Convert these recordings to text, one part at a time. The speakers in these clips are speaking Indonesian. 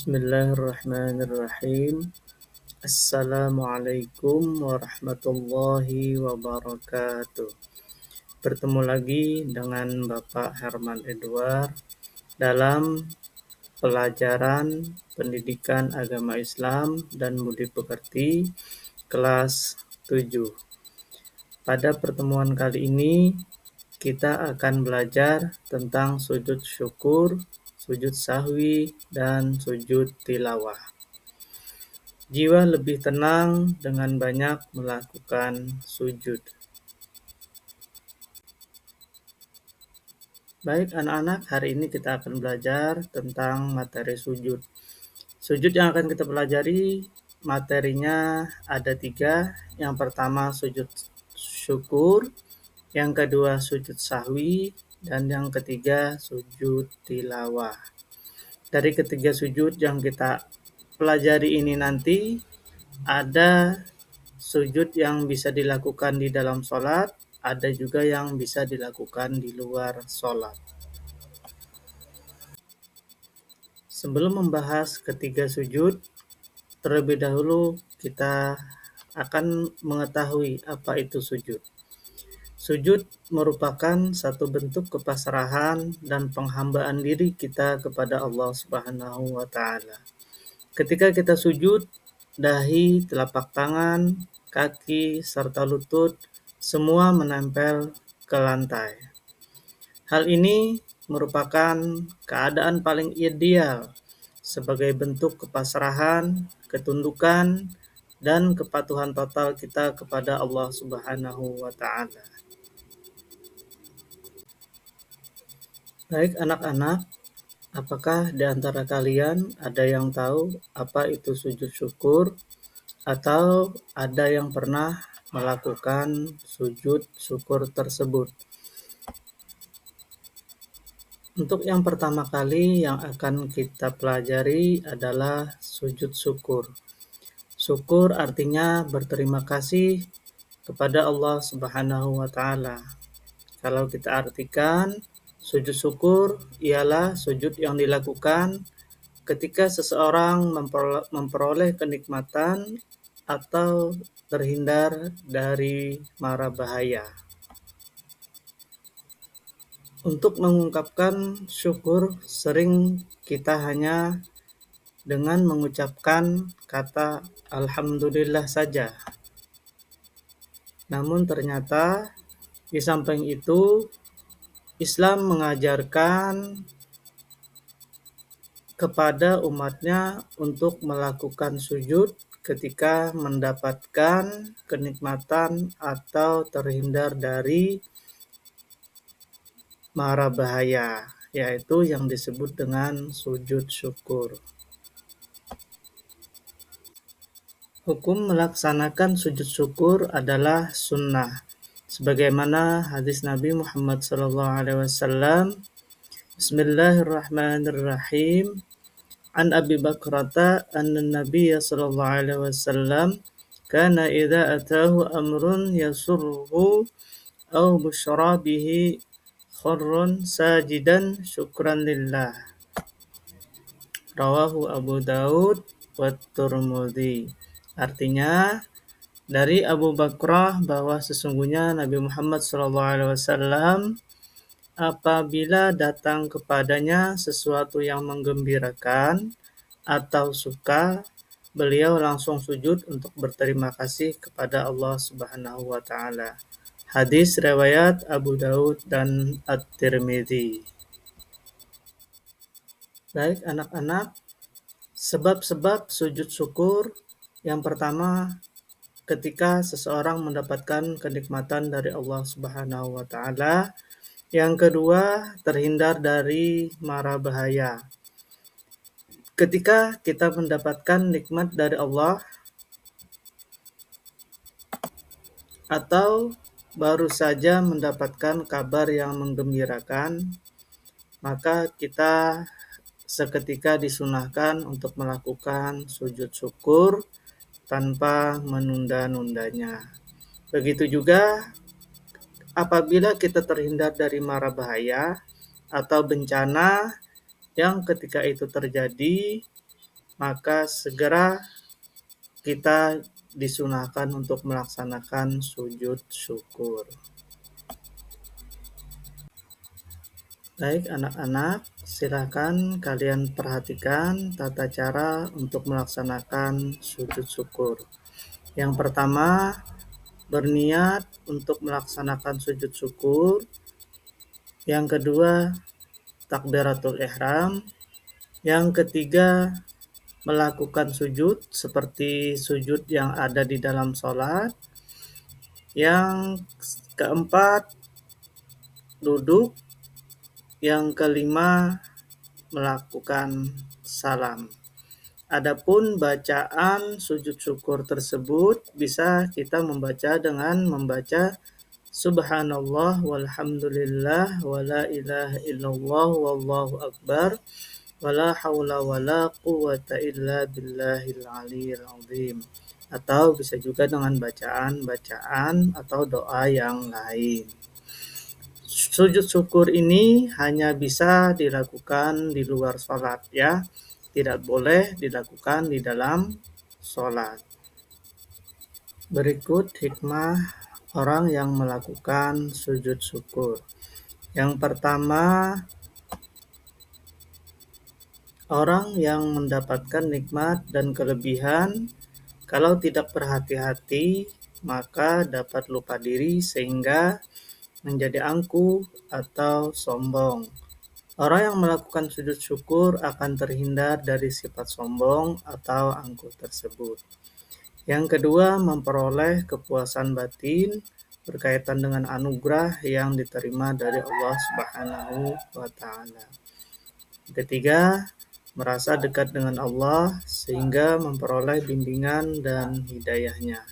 Bismillahirrahmanirrahim. Assalamualaikum warahmatullahi wabarakatuh. Bertemu lagi dengan Bapak Herman Edward dalam pelajaran Pendidikan Agama Islam dan Budi Pekerti kelas 7. Pada pertemuan kali ini kita akan belajar tentang sujud syukur, sujud sahwi, dan sujud tilawah. Jiwa lebih tenang dengan banyak melakukan sujud. Baik anak-anak, hari ini kita akan belajar tentang materi sujud. Sujud yang akan kita pelajari materinya ada 3. Yang pertama sujud syukur, yang kedua sujud sahwi, dan yang ketiga sujud tilawah. Dari ketiga sujud yang kita pelajari ini nanti ada sujud yang bisa dilakukan di dalam sholat, ada juga yang bisa dilakukan di luar sholat. Sebelum membahas ketiga sujud, terlebih dahulu kita akan mengetahui apa itu sujud. Sujud merupakan satu bentuk kepasrahan dan penghambaan diri kita kepada Allah Subhanahu wa Ta'ala. Ketika kita sujud, dahi, telapak tangan, kaki, serta lutut semua menempel ke lantai. Hal ini merupakan keadaan paling ideal sebagai bentuk kepasrahan, ketundukan, dan kepatuhan total kita kepada Allah Subhanahu wa Ta'ala. Baik anak-anak, apakah di antara kalian ada yang tahu apa itu sujud syukur atau ada yang pernah melakukan sujud syukur tersebut? Untuk yang pertama kali yang akan kita pelajari adalah sujud syukur. Syukur artinya berterima kasih kepada Allah Subhanahu wa Ta'ala. Kalau kita artikan, sujud syukur ialah sujud yang dilakukan ketika seseorang memperoleh kenikmatan atau terhindar dari mara bahaya. Untuk mengungkapkan syukur sering kita hanya dengan mengucapkan kata Alhamdulillah saja. Namun ternyata di samping itu Islam mengajarkan kepada umatnya untuk melakukan sujud ketika mendapatkan kenikmatan atau terhindar dari mara bahaya, yaitu yang disebut dengan sujud syukur. Hukum melaksanakan sujud syukur adalah sunnah, sebagaimana hadis Nabi Muhammad SAW. Bismillahirrahmanirrahim. An Abi Bakrata anna Nabiya sallallahu alaihi wasallam kana idza atahu amrun yasurruhu aw bushra bihi kharrun sajidan syukran lillah. Rawahu Abu Daud wa Tirmidzi. Artinya dari Abu Bakrah bahwa sesungguhnya Nabi Muhammad SAW apabila datang kepadanya sesuatu yang menggembirakan atau suka, beliau langsung sujud untuk berterima kasih kepada Allah Subhanahu wa Ta'ala. Hadis riwayat Abu Daud dan At-Tirmidzi. Baik anak-anak, sebab-sebab sujud syukur yang pertama ketika seseorang mendapatkan kenikmatan dari Allah Subhanahu wa Ta'ala. Yang kedua, terhindar dari mara bahaya. Ketika kita mendapatkan nikmat dari Allah atau baru saja mendapatkan kabar yang menggembirakan, maka kita seketika disunahkan untuk melakukan sujud syukur tanpa menunda-nundanya. Begitu juga apabila kita terhindar dari mara bahaya atau bencana yang ketika itu terjadi, maka segera kita disunahkan untuk melaksanakan sujud syukur. Baik anak-anak, silakan kalian perhatikan tata cara untuk melaksanakan sujud syukur. Yang pertama, berniat untuk melaksanakan sujud syukur. Yang kedua, takbiratul ihram. Yang ketiga, melakukan sujud seperti sujud yang ada di dalam sholat. Yang keempat, duduk. Yang kelima, melakukan salam. Adapun bacaan sujud syukur tersebut bisa kita membaca dengan membaca Subhanallah walhamdulillah wala ilaha illallah wallahu akbar wala haula wala quwwata illa billahil aliyil azim. Atau bisa juga dengan bacaan-bacaan atau doa yang lain. Sujud syukur ini hanya bisa dilakukan di luar sholat ya. Tidak boleh dilakukan di dalam sholat. Berikut hikmah orang yang melakukan sujud syukur. Yang pertama, orang yang mendapatkan nikmat dan kelebihan kalau tidak berhati-hati maka dapat lupa diri sehingga menjadi angkuh atau sombong. Orang yang melakukan sujud syukur akan terhindar dari sifat sombong atau angkuh tersebut. Yang kedua, memperoleh kepuasan batin berkaitan dengan anugerah yang diterima dari Allah Subhanahu wa Ta'ala. Ketiga, merasa dekat dengan Allah sehingga memperoleh bimbingan dan hidayahnya.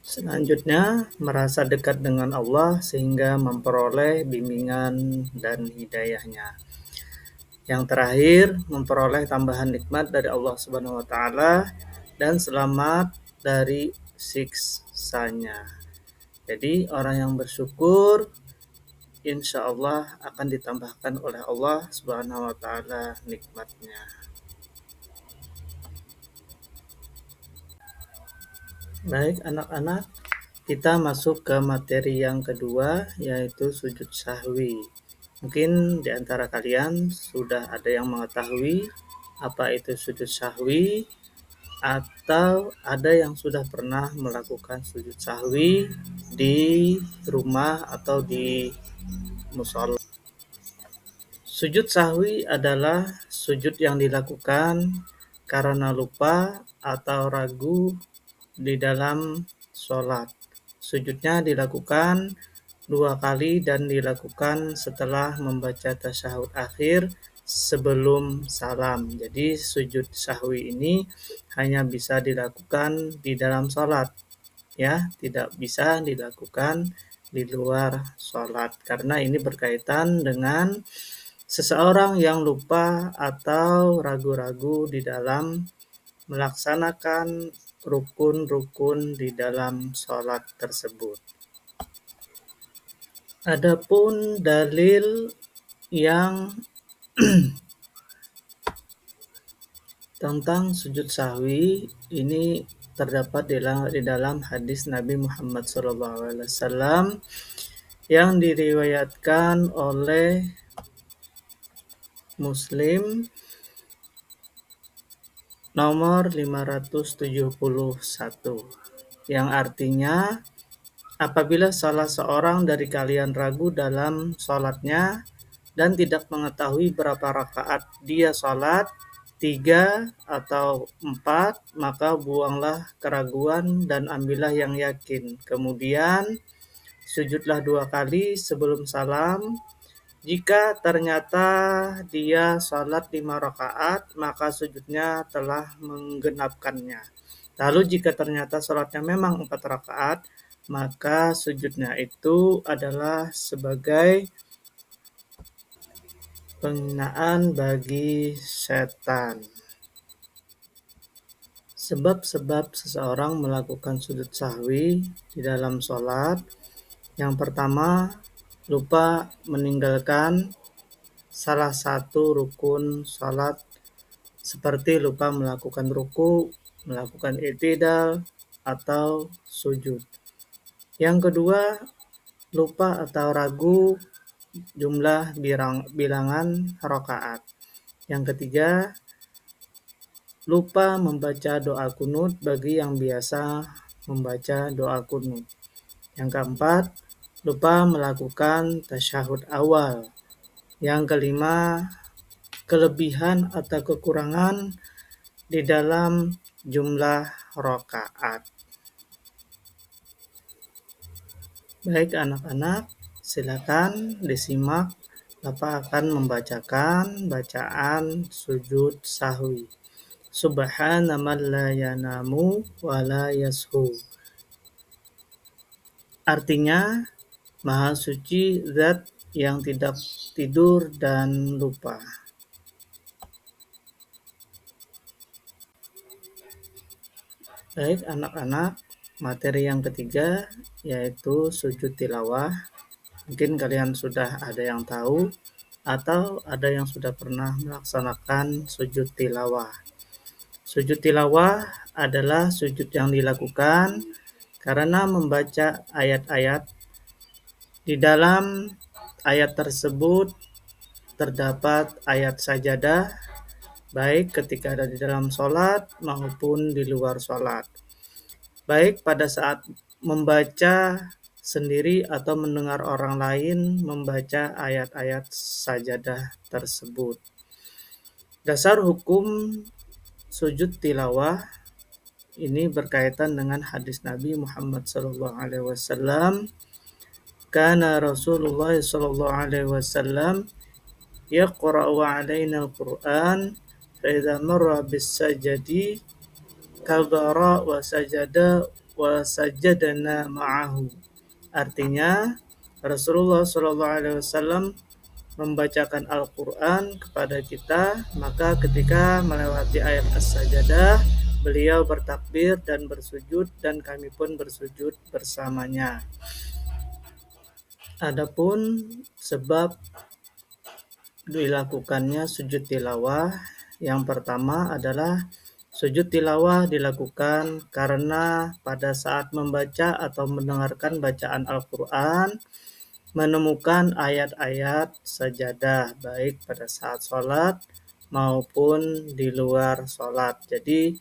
Selanjutnya, merasa dekat dengan Allah sehingga memperoleh bimbingan dan hidayahnya. Yang terakhir, memperoleh tambahan nikmat dari Allah Subhanahu wa Ta'ala dan selamat dari siksanya. Jadi, orang yang bersyukur insya Allah akan ditambahkan oleh Allah Subhanahu wa Ta'ala nikmatnya. Baik anak-anak, kita masuk ke materi yang kedua yaitu sujud sahwi. Mungkin di antara kalian sudah ada yang mengetahui apa itu sujud sahwi atau ada yang sudah pernah melakukan sujud sahwi di rumah atau di musola. Sujud sahwi adalah sujud yang dilakukan karena lupa atau ragu di dalam sholat. Sujudnya dilakukan 2 kali dan dilakukan setelah membaca tasyahud akhir sebelum salam. Jadi sujud sahwi ini hanya bisa dilakukan di dalam sholat, ya, tidak bisa dilakukan di luar sholat karena ini berkaitan dengan seseorang yang lupa atau ragu-ragu di dalam melaksanakan rukun-rukun di dalam sholat tersebut. Adapun dalil yang tentang sujud sahwi ini terdapat di dalam hadis Nabi Muhammad SAW yang diriwayatkan oleh Muslim nomor 571 yang artinya apabila salah seorang dari kalian ragu dalam sholatnya dan tidak mengetahui berapa rakaat dia sholat, 3 atau 4, maka buanglah keraguan dan ambillah yang yakin. Kemudian sujudlah 2 kali sebelum salam. Jika ternyata dia sholat 5 rakaat, maka sujudnya telah menggenapkannya. Lalu jika ternyata sholatnya memang 4 rakaat, maka sujudnya itu adalah sebagai penghinaan bagi setan. Sebab-sebab seseorang melakukan sujud sahwi di dalam sholat. Yang pertama, lupa meninggalkan salah satu rukun sholat seperti lupa melakukan ruku, melakukan i'tidal, atau sujud. Yang kedua, lupa atau ragu jumlah bilangan rakaat. Yang ketiga, lupa membaca doa kunut bagi yang biasa membaca doa kunut. Yang keempat, lupa melakukan tasyahud awal. Yang kelima, kelebihan atau kekurangan di dalam jumlah rakaat. Baik anak-anak, silakan disimak Bapak akan membacakan bacaan sujud sahwi. Subhana man la yanamu wa la yashu. Artinya, Maha suci zat yang tidak tidur dan lupa. Baik anak-anak, materi yang ketiga yaitu sujud tilawah. Mungkin kalian sudah ada yang tahu atau ada yang sudah pernah melaksanakan sujud tilawah. Sujud tilawah adalah sujud yang dilakukan karena membaca ayat-ayat. Di dalam ayat tersebut terdapat ayat sajadah, baik ketika ada di dalam sholat maupun di luar sholat. Baik pada saat membaca sendiri atau mendengar orang lain membaca ayat-ayat sajadah tersebut. Dasar hukum sujud tilawah ini berkaitan dengan hadis Nabi Muhammad SAW. Kana Rasulullah SAW yaqra'u 'alaina al-Qur'an fa idza marra bis-sajdi kabara wa sajada wa sajadana ma'ahu. Artinya, Rasulullah SAW membacakan Al-Quran kepada kita, maka ketika melewati ayat as-sajadah, beliau bertakbir dan bersujud, dan kami pun bersujud bersamanya. Adapun sebab dilakukannya sujud tilawah, yang pertama adalah sujud tilawah dilakukan karena pada saat membaca atau mendengarkan bacaan Al-Quran, menemukan ayat-ayat sajadah baik pada saat sholat maupun di luar sholat. Jadi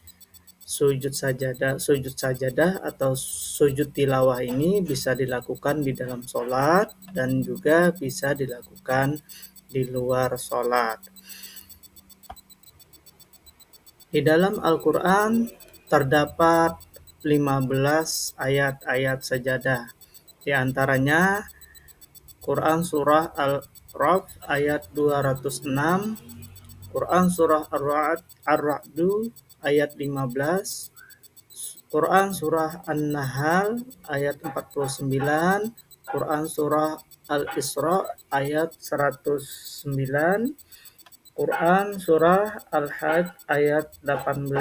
sujud sajadah atau sujud tilawah ini bisa dilakukan di dalam sholat dan juga bisa dilakukan di luar sholat. Di dalam Al-Quran terdapat 15 ayat-ayat sajadah. Di antaranya Quran Surah Al-Ra'd ayat 206, Quran Surah Ar-Ra'du ayat 15, Quran Surah An-Nahl ayat 49, Quran Surah Al-Isra ayat 109, Quran Surah Al-Hajj ayat 18,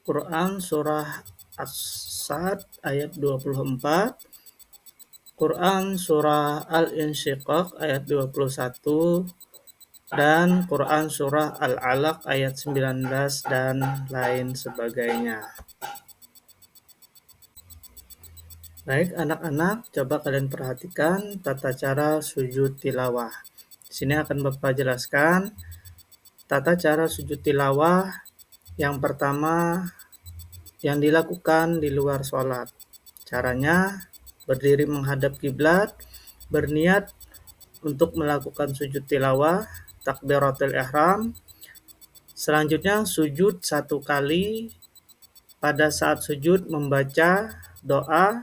Quran Surah As-Sad ayat 24, Quran Surah Al-Insyiqaq ayat 21, dan Quran Surah Al-Alaq ayat 19 dan lain sebagainya. Baik anak-anak, coba kalian perhatikan tata cara sujud tilawah. Di sini akan Bapak jelaskan tata cara sujud tilawah yang pertama yang dilakukan di luar sholat. Caranya berdiri menghadap kiblat, berniat untuk melakukan sujud tilawah, takbiratul ihram. Selanjutnya sujud 1 kali. Pada saat sujud membaca doa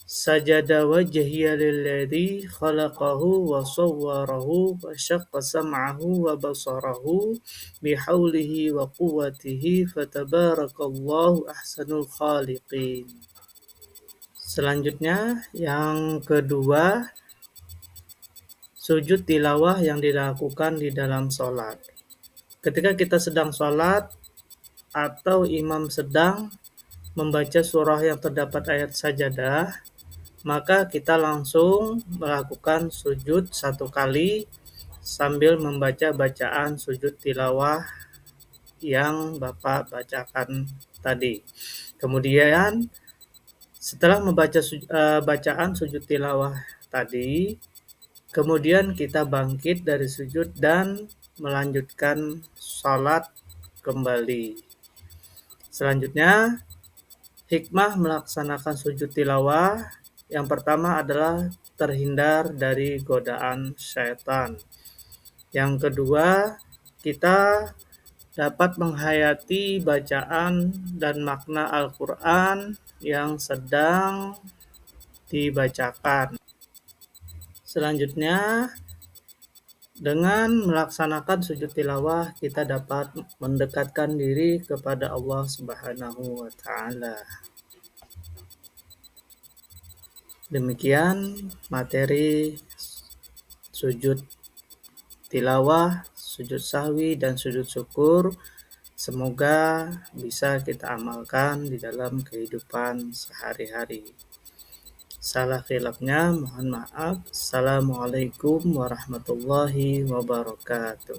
sajada wajhiya lilladzi khalaqahu wa sawwarahu wa syaqqa sam'ahu wa basarahu bihaulihi wa quwwatihi fatabarakallahu ahsanul khaliqin. Selanjutnya yang kedua, sujud tilawah yang dilakukan di dalam sholat. Ketika kita sedang sholat atau imam sedang membaca surah yang terdapat ayat sajadah, maka kita langsung melakukan sujud 1 kali sambil membaca bacaan sujud tilawah yang Bapak bacakan tadi. Kemudian setelah membaca bacaan sujud tilawah tadi, kemudian kita bangkit dari sujud dan melanjutkan salat kembali. Selanjutnya, hikmah melaksanakan sujud tilawah yang pertama adalah terhindar dari godaan syaitan. Yang kedua, kita dapat menghayati bacaan dan makna Al-Quran yang sedang dibacakan. Selanjutnya, dengan melaksanakan sujud tilawah, kita dapat mendekatkan diri kepada Allah Subhanahu wa Ta'ala. Demikian materi sujud tilawah, sujud sahwi, dan sujud syukur. Semoga bisa kita amalkan di dalam kehidupan sehari-hari. Salah khilafnya mohon maaf. Assalamualaikum warahmatullahi wabarakatuh.